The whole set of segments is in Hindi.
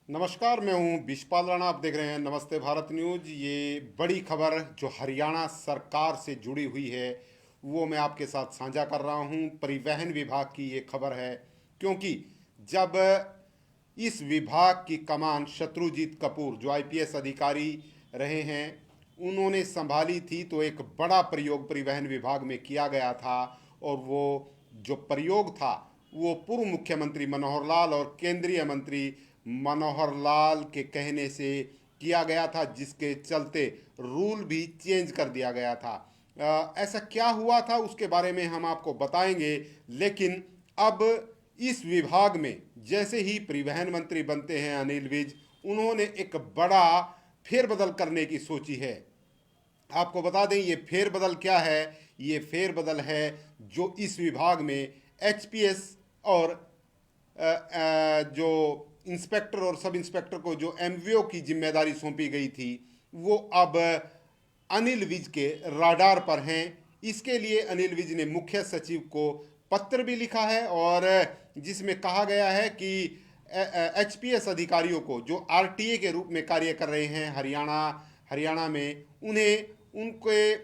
नमस्कार, मैं हूं विशपाल राणा। आप देख रहे हैं नमस्ते भारत न्यूज। ये बड़ी खबर जो हरियाणा सरकार से जुड़ी हुई है वो मैं आपके साथ साझा कर रहा हूं। परिवहन विभाग की ये खबर है, क्योंकि जब इस विभाग की कमान शत्रुजीत कपूर जो आईपीएस अधिकारी रहे हैं उन्होंने संभाली थी, तो एक बड़ा प्रयोग परिवहन विभाग में किया गया था। और वो जो प्रयोग था वो पूर्व मुख्यमंत्री मनोहर लाल और केंद्रीय मंत्री मनोहर लाल के कहने से किया गया था, जिसके चलते रूल भी चेंज कर दिया गया था। ऐसा क्या हुआ था उसके बारे में हम आपको बताएंगे। लेकिन अब इस विभाग में जैसे ही परिवहन मंत्री बनते हैं अनिल विज, उन्होंने एक बड़ा फेरबदल करने की सोची है। आपको बता दें ये फेरबदल क्या है। ये फेरबदल है जो इस विभाग में एचपीएस और जो इंस्पेक्टर और सब इंस्पेक्टर को जो एमवीओ की जिम्मेदारी सौंपी गई थी वो अब अनिल विज के राडार पर हैं। इसके लिए अनिल विज ने मुख्य सचिव को पत्र भी लिखा है, और जिसमें कहा गया है कि एचपीएस अधिकारियों को जो आरटीए के रूप में कार्य कर रहे हैं हरियाणा में, उन्हें उनके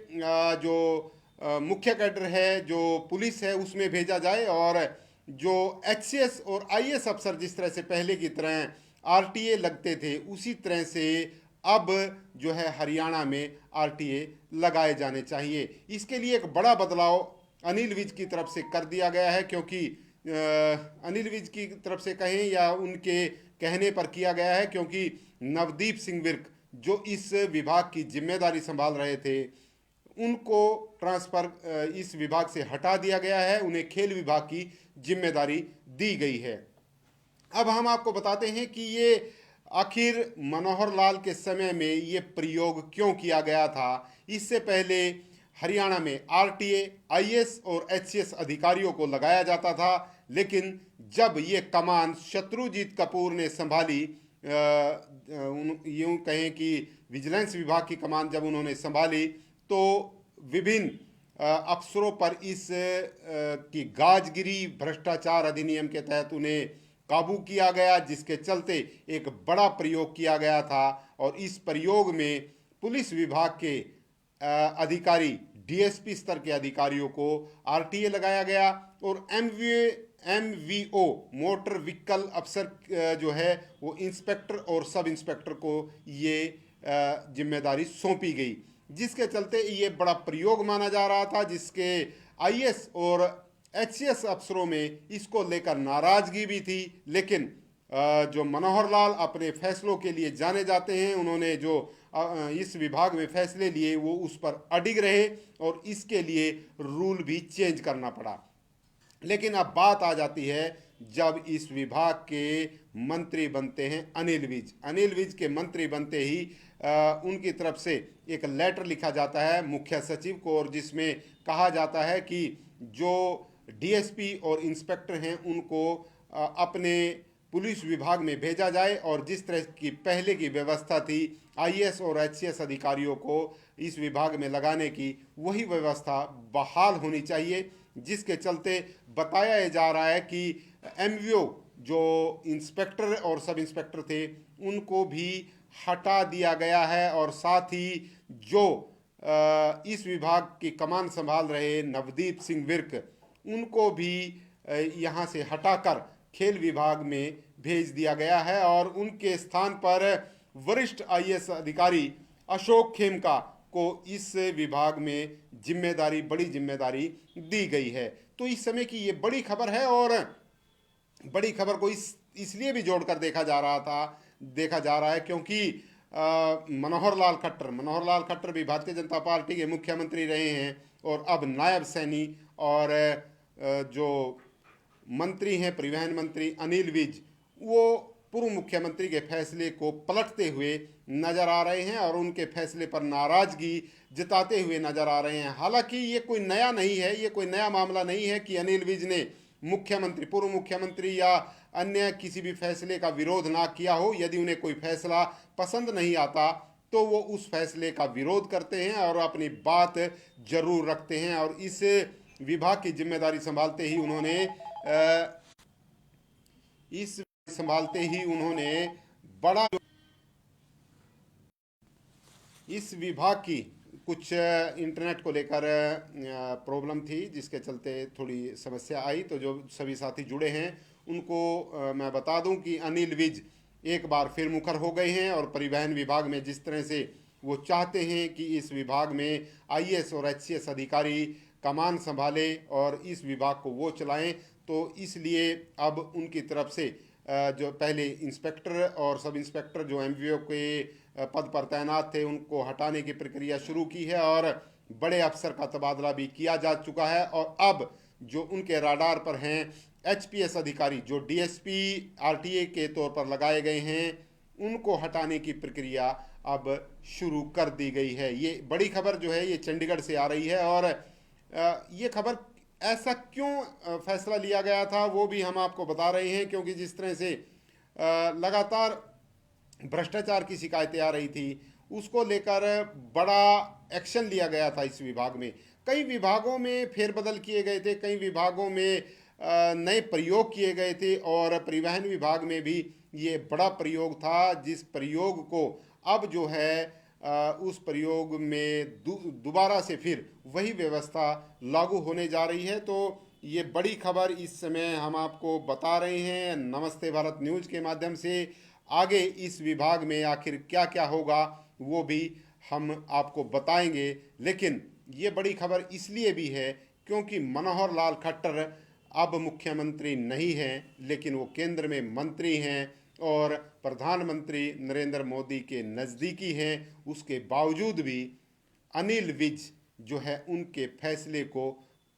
जो मुख्य कैडर है जो पुलिस है उसमें भेजा जाए, और जो एचसीएस और आईएएस अफसर जिस तरह से पहले की तरह आरटीए लगते थे उसी तरह से अब जो है हरियाणा में आरटीए लगाए जाने चाहिए। इसके लिए एक बड़ा बदलाव अनिल विज की तरफ से कर दिया गया है, क्योंकि अनिल विज की तरफ से कहें या उनके कहने पर किया गया है, क्योंकि नवदीप सिंह विर्क जो इस विभाग की जिम्मेदारी संभाल रहे थे उनको ट्रांसफर इस विभाग से हटा दिया गया है, उन्हें खेल विभाग की जिम्मेदारी दी गई है। अब हम आपको बताते हैं कि ये आखिर मनोहर लाल के समय में ये प्रयोग क्यों किया गया था। इससे पहले हरियाणा में आरटीए, आईएएस और एचसीएस अधिकारियों को लगाया जाता था, लेकिन जब ये कमान शत्रुजीत कपूर ने संभाली, यूं कहें कि विजिलेंस विभाग की कमान जब उन्होंने संभाली, तो विभिन्न अफसरों पर इस की गाजगिरी भ्रष्टाचार अधिनियम के तहत उन्हें काबू किया गया, जिसके चलते एक बड़ा प्रयोग किया गया था। और इस प्रयोग में पुलिस विभाग के अधिकारी, डीएसपी स्तर के अधिकारियों को आरटीए लगाया गया, और एमवीओ मोटर व्हीकल अफसर जो है वो इंस्पेक्टर और सब इंस्पेक्टर को ये जिम्मेदारी सौंपी गई, जिसके चलते ये बड़ा प्रयोग माना जा रहा था, जिसके आईएएस और एचसीएस अफसरों में इसको लेकर नाराजगी भी थी। लेकिन जो मनोहर लाल अपने फैसलों के लिए जाने जाते हैं, उन्होंने जो इस विभाग में फैसले लिए वो उस पर अडिग रहे, और इसके लिए रूल भी चेंज करना पड़ा। लेकिन अब बात आ जाती है जब इस विभाग के मंत्री बनते हैं अनिल विज। अनिल विज के मंत्री बनते ही उनकी तरफ से एक लेटर लिखा जाता है मुख्य सचिव को, और जिसमें कहा जाता है कि जो डीएसपी और इंस्पेक्टर हैं उनको अपने पुलिस विभाग में भेजा जाए, और जिस तरह की पहले की व्यवस्था थी आईएएस और एचसीएस अधिकारियों को इस विभाग में लगाने की, वही व्यवस्था बहाल होनी चाहिए। जिसके चलते बताया जा रहा है कि एमवीओ जो इंस्पेक्टर और सब इंस्पेक्टर थे उनको भी हटा दिया गया है, और साथ ही जो इस विभाग की कमान संभाल रहे नवदीप सिंह विर्क, उनको भी यहाँ से हटाकर खेल विभाग में भेज दिया गया है, और उनके स्थान पर वरिष्ठ आईएएस अधिकारी अशोक खेमका को इस विभाग में बड़ी जिम्मेदारी दी गई है। तो इस समय की ये बड़ी खबर है, और बड़ी खबर को इसलिए भी जोड़कर देखा जा रहा है क्योंकि मनोहर लाल खट्टर भी भारतीय जनता पार्टी के मुख्यमंत्री रहे हैं, और अब नायब सैनी और जो मंत्री हैं परिवहन मंत्री अनिल विज, वो पूर्व मुख्यमंत्री के फैसले को पलटते हुए नजर आ रहे हैं और उनके फैसले पर नाराजगी जताते हुए नजर आ रहे हैं। हालांकि ये कोई नया नहीं है, ये कोई नया मामला नहीं है कि अनिल विज ने पूर्व मुख्यमंत्री या अन्य किसी भी फैसले का विरोध ना किया हो। यदि उन्हें कोई फैसला पसंद नहीं आता तो वो उस फैसले का विरोध करते हैं और अपनी बात जरूर रखते हैं, और इस विभाग की जिम्मेदारी संभालते ही उन्होंने बड़ा इस विभाग की कुछ इंटरनेट को लेकर प्रॉब्लम थी, जिसके चलते थोड़ी समस्या आई। तो जो सभी साथी जुड़े हैं उनको मैं बता दूं कि अनिल विज एक बार फिर मुखर हो गए हैं और परिवहन विभाग में जिस तरह से वो चाहते हैं कि इस विभाग में आईएएस और एचसीएस अधिकारी कमान संभाले और इस विभाग को वो चलाएं, तो इसलिए अब उनकी तरफ से जो पहले इंस्पेक्टर और सब इंस्पेक्टर जो एमवीओ के पद पर तैनात थे उनको हटाने की प्रक्रिया शुरू की है और बड़े अफसर का तबादला भी किया जा चुका है। और अब जो उनके राडार पर हैं एचपीएस अधिकारी जो डीएसपी आरटीए के तौर पर लगाए गए हैं, उनको हटाने की प्रक्रिया अब शुरू कर दी गई है। ये बड़ी खबर जो है ये चंडीगढ़ से आ रही है और ये खबर ऐसा क्यों फैसला लिया गया था वो भी हम आपको बता रहे हैं, क्योंकि जिस तरह से लगातार भ्रष्टाचार की शिकायतें आ रही थी उसको लेकर बड़ा एक्शन लिया गया था। इस विभाग में कई विभागों में फेरबदल किए गए थे, कई विभागों में नए प्रयोग किए गए थे और परिवहन विभाग में भी ये बड़ा प्रयोग था, जिस प्रयोग को अब जो है उस प्रयोग में दोबारा से फिर वही व्यवस्था लागू होने जा रही है। तो ये बड़ी खबर इस समय हम आपको बता रहे हैं नमस्ते भारत न्यूज़ के माध्यम से। आगे इस विभाग में आखिर क्या क्या होगा वो भी हम आपको बताएंगे, लेकिन ये बड़ी खबर इसलिए भी है क्योंकि मनोहर लाल खट्टर अब मुख्यमंत्री नहीं हैं, लेकिन वो केंद्र में मंत्री हैं और प्रधानमंत्री नरेंद्र मोदी के नज़दीकी हैं। उसके बावजूद भी अनिल विज जो है उनके फैसले को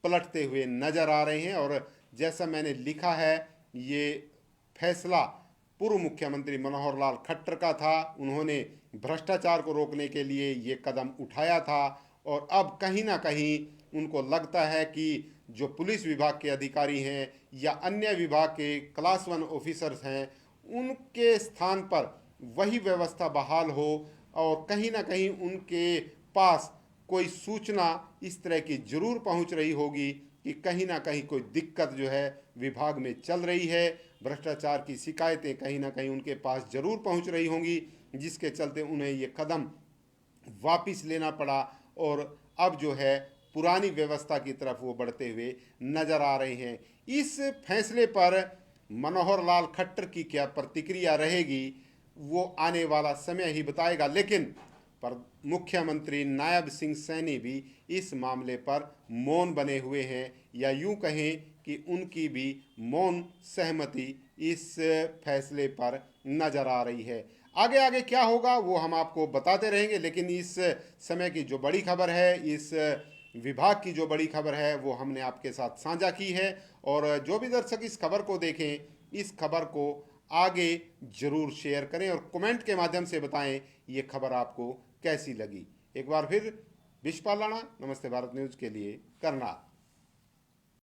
पलटते हुए नजर आ रहे हैं। और जैसा मैंने लिखा है, ये फैसला पूर्व मुख्यमंत्री मनोहर लाल खट्टर का था। उन्होंने भ्रष्टाचार को रोकने के लिए ये कदम उठाया था और अब कहीं ना कहीं उनको लगता है कि जो पुलिस विभाग के अधिकारी हैं या अन्य विभाग के क्लास 1 ऑफिसर्स हैं, उनके स्थान पर वही व्यवस्था बहाल हो और कहीं ना कहीं उनके पास कोई सूचना इस तरह की जरूर पहुंच रही होगी कि कहीं ना कहीं कोई दिक्कत जो है विभाग में चल रही है। भ्रष्टाचार की शिकायतें कहीं ना कहीं उनके पास जरूर पहुंच रही होंगी, जिसके चलते उन्हें ये कदम वापस लेना पड़ा और अब जो है पुरानी व्यवस्था की तरफ वो बढ़ते हुए नजर आ रहे हैं। इस फैसले पर मनोहर लाल खट्टर की क्या प्रतिक्रिया रहेगी वो आने वाला समय ही बताएगा, लेकिन पर मुख्यमंत्री नायब सिंह सैनी भी इस मामले पर मौन बने हुए हैं, या यूं कहें कि उनकी भी मौन सहमति इस फैसले पर नजर आ रही है। आगे आगे क्या होगा वो हम आपको बताते रहेंगे, लेकिन इस समय की जो बड़ी खबर है, इस विभाग की जो बड़ी खबर है वो हमने आपके साथ साझा की है। और जो भी दर्शक इस खबर को देखें, इस खबर को आगे जरूर शेयर करें और कमेंट के माध्यम से बताएं ये खबर आपको कैसी लगी। एक बार फिर विशपाल राणा, नमस्ते भारत न्यूज़ के लिए, करनाल।